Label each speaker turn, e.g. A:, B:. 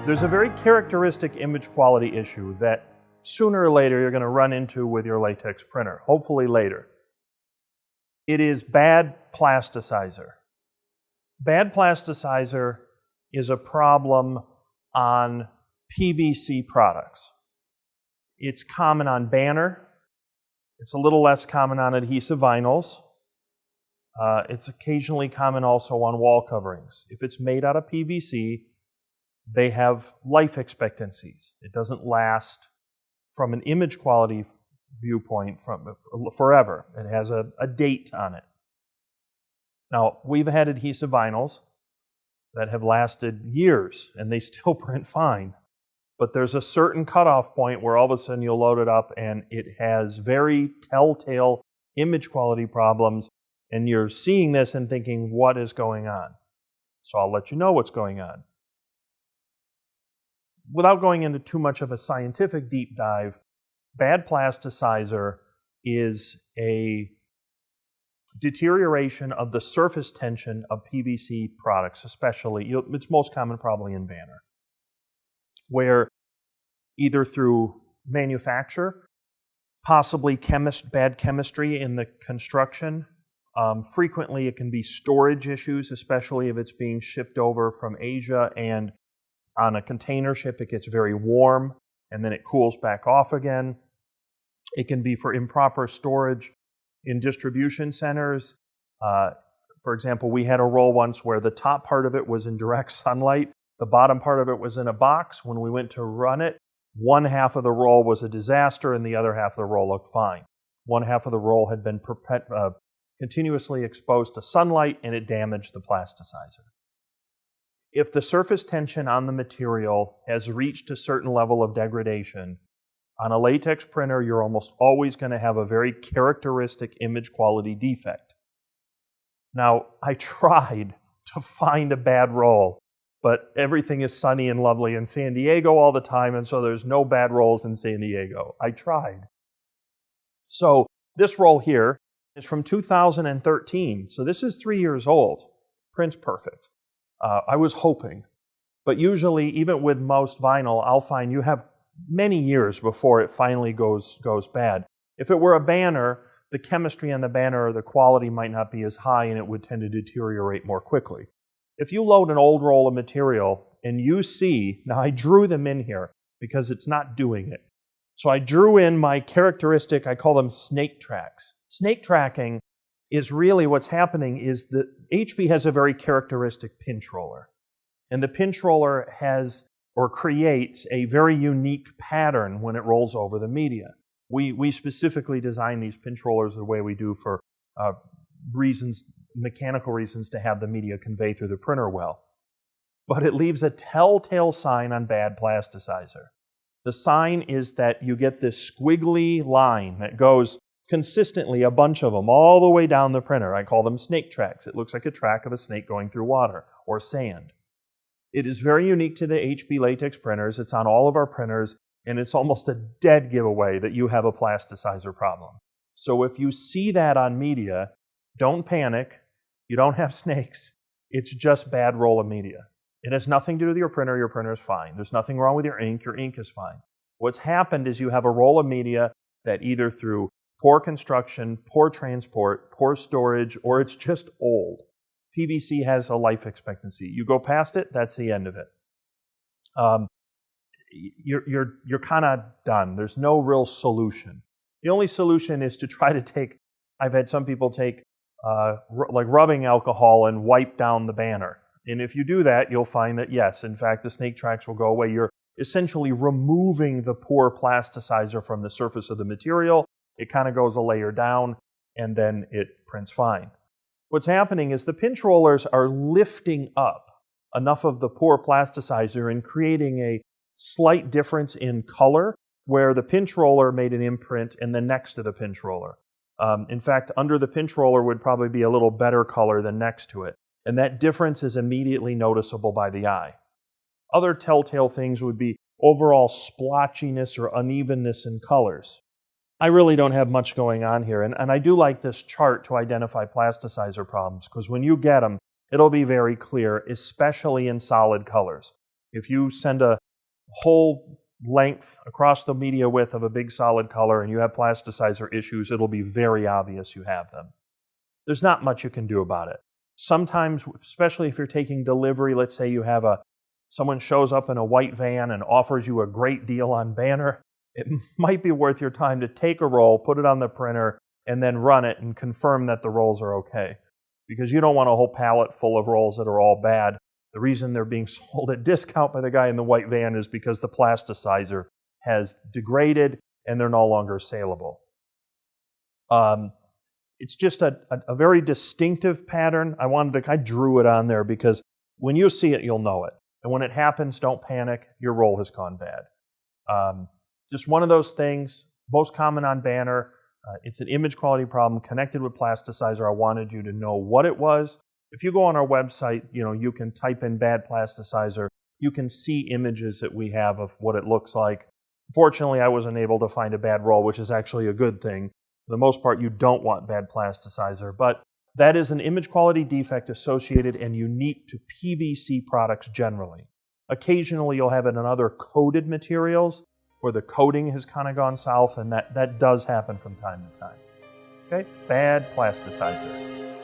A: There's a very characteristic image quality issue that sooner or later you're going to run into with your latex printer, hopefully later. It is bad plasticizer. Bad plasticizer is a problem on PVC products. It's common on banner. It's a little less common on adhesive vinyls. It's occasionally common also on wall coverings. If it's made out of PVC, they have life expectancies. It doesn't last from an image quality viewpoint forever. It has a date on it. Now, we've had adhesive vinyls that have lasted years and they still print fine. But there's a certain cutoff point where all of a sudden you'll load it up and it has very telltale image quality problems, and you're seeing this and thinking, what is going on? So I'll let you know what's going on. Without going into too much of a scientific deep dive, bad plasticizer is a deterioration of the surface tension of PVC products, especially. It's most common probably in banner, where either through manufacture, possibly bad chemistry in the construction, frequently it can be storage issues, especially if it's being shipped over from Asia, and on a container ship it gets very warm and then it cools back off again. It can be for improper storage in distribution centers. For example, we had a roll once where the top part of it was in direct sunlight. The bottom part of it was in a box. When we went to run it, one half of the roll was a disaster and the other half of the roll looked fine. One half of the roll had been continuously exposed to sunlight and it damaged the plasticizer. If the surface tension on the material has reached a certain level of degradation, on a latex printer you're almost always going to have a very characteristic image quality defect. Now, I tried to find a bad roll, but everything is sunny and lovely in San Diego all the time, and so there's no bad rolls in San Diego. I tried. So this roll here is from 2013, so this is 3 years old. Prints perfect. I was hoping, but usually, even with most vinyl, I'll find you have many years before it finally goes bad. If it were a banner, the chemistry on the banner or the quality might not be as high and it would tend to deteriorate more quickly. If you load an old roll of material and you see, now I drew them in here because it's not doing it. So I drew in my characteristic, I call them snake tracks. Snake tracking is really what's happening is that HP has a very characteristic pinch roller. And the pinch roller has or creates a very unique pattern when it rolls over the media. We specifically design these pinch rollers the way we do for mechanical reasons, to have the media convey through the printer well. But it leaves a telltale sign on bad plasticizer. The sign is that you get this squiggly line that goes consistently, a bunch of them, all the way down the printer. I call them snake tracks. It looks like a track of a snake going through water or sand. It is very unique to the HP latex printers. It's on all of our printers, and it's almost a dead giveaway that you have a plasticizer problem. So if you see that on media, don't panic. You don't have snakes. It's just bad roll of media. It has nothing to do with your printer. Your printer is fine. There's nothing wrong with your ink. Your ink is fine. What's happened is you have a roll of media that either through poor construction, poor transport, poor storage, or it's just old. PVC has a life expectancy. You go past it, that's the end of it. You're kind of done. There's no real solution. The only solution is to try to take, I've had some people take like rubbing alcohol and wipe down the banner. And if you do that, you'll find that yes, in fact, the snake tracks will go away. You're essentially removing the poor plasticizer from the surface of the material. It kind of goes a layer down, and then it prints fine. What's happening is the pinch rollers are lifting up enough of the poor plasticizer and creating a slight difference in color where the pinch roller made an imprint and then next to the pinch roller. In fact, under the pinch roller would probably be a little better color than next to it. And that difference is immediately noticeable by the eye. Other telltale things would be overall splotchiness or unevenness in colors. I really don't have much going on here, and I do like this chart to identify plasticizer problems, because when you get them, it'll be very clear, especially in solid colors. If you send a whole length across the media width of a big solid color and you have plasticizer issues, it'll be very obvious you have them. There's not much you can do about it. Sometimes, especially if you're taking delivery, let's say you have someone shows up in a white van and offers you a great deal on banner, it might be worth your time to take a roll, put it on the printer, and then run it and confirm that the rolls are okay. Because you don't want a whole pallet full of rolls that are all bad. The reason they're being sold at discount by the guy in the white van is because the plasticizer has degraded and they're no longer saleable. It's just a very distinctive pattern. I drew it on there because when you see it, you'll know it. And when it happens, don't panic. Your roll has gone bad. Just one of those things, most common on banner. It's an image quality problem connected with plasticizer. I wanted you to know what it was. If you go on our website, you can type in bad plasticizer. You can see images that we have of what it looks like. Fortunately, I wasn't able to find a bad roll, which is actually a good thing. For the most part, you don't want bad plasticizer, but that is an image quality defect associated and unique to PVC products generally. Occasionally, you'll have it in other coated materials where the coating has kind of gone south, and that does happen from time to time. Okay? Bad plasticizer.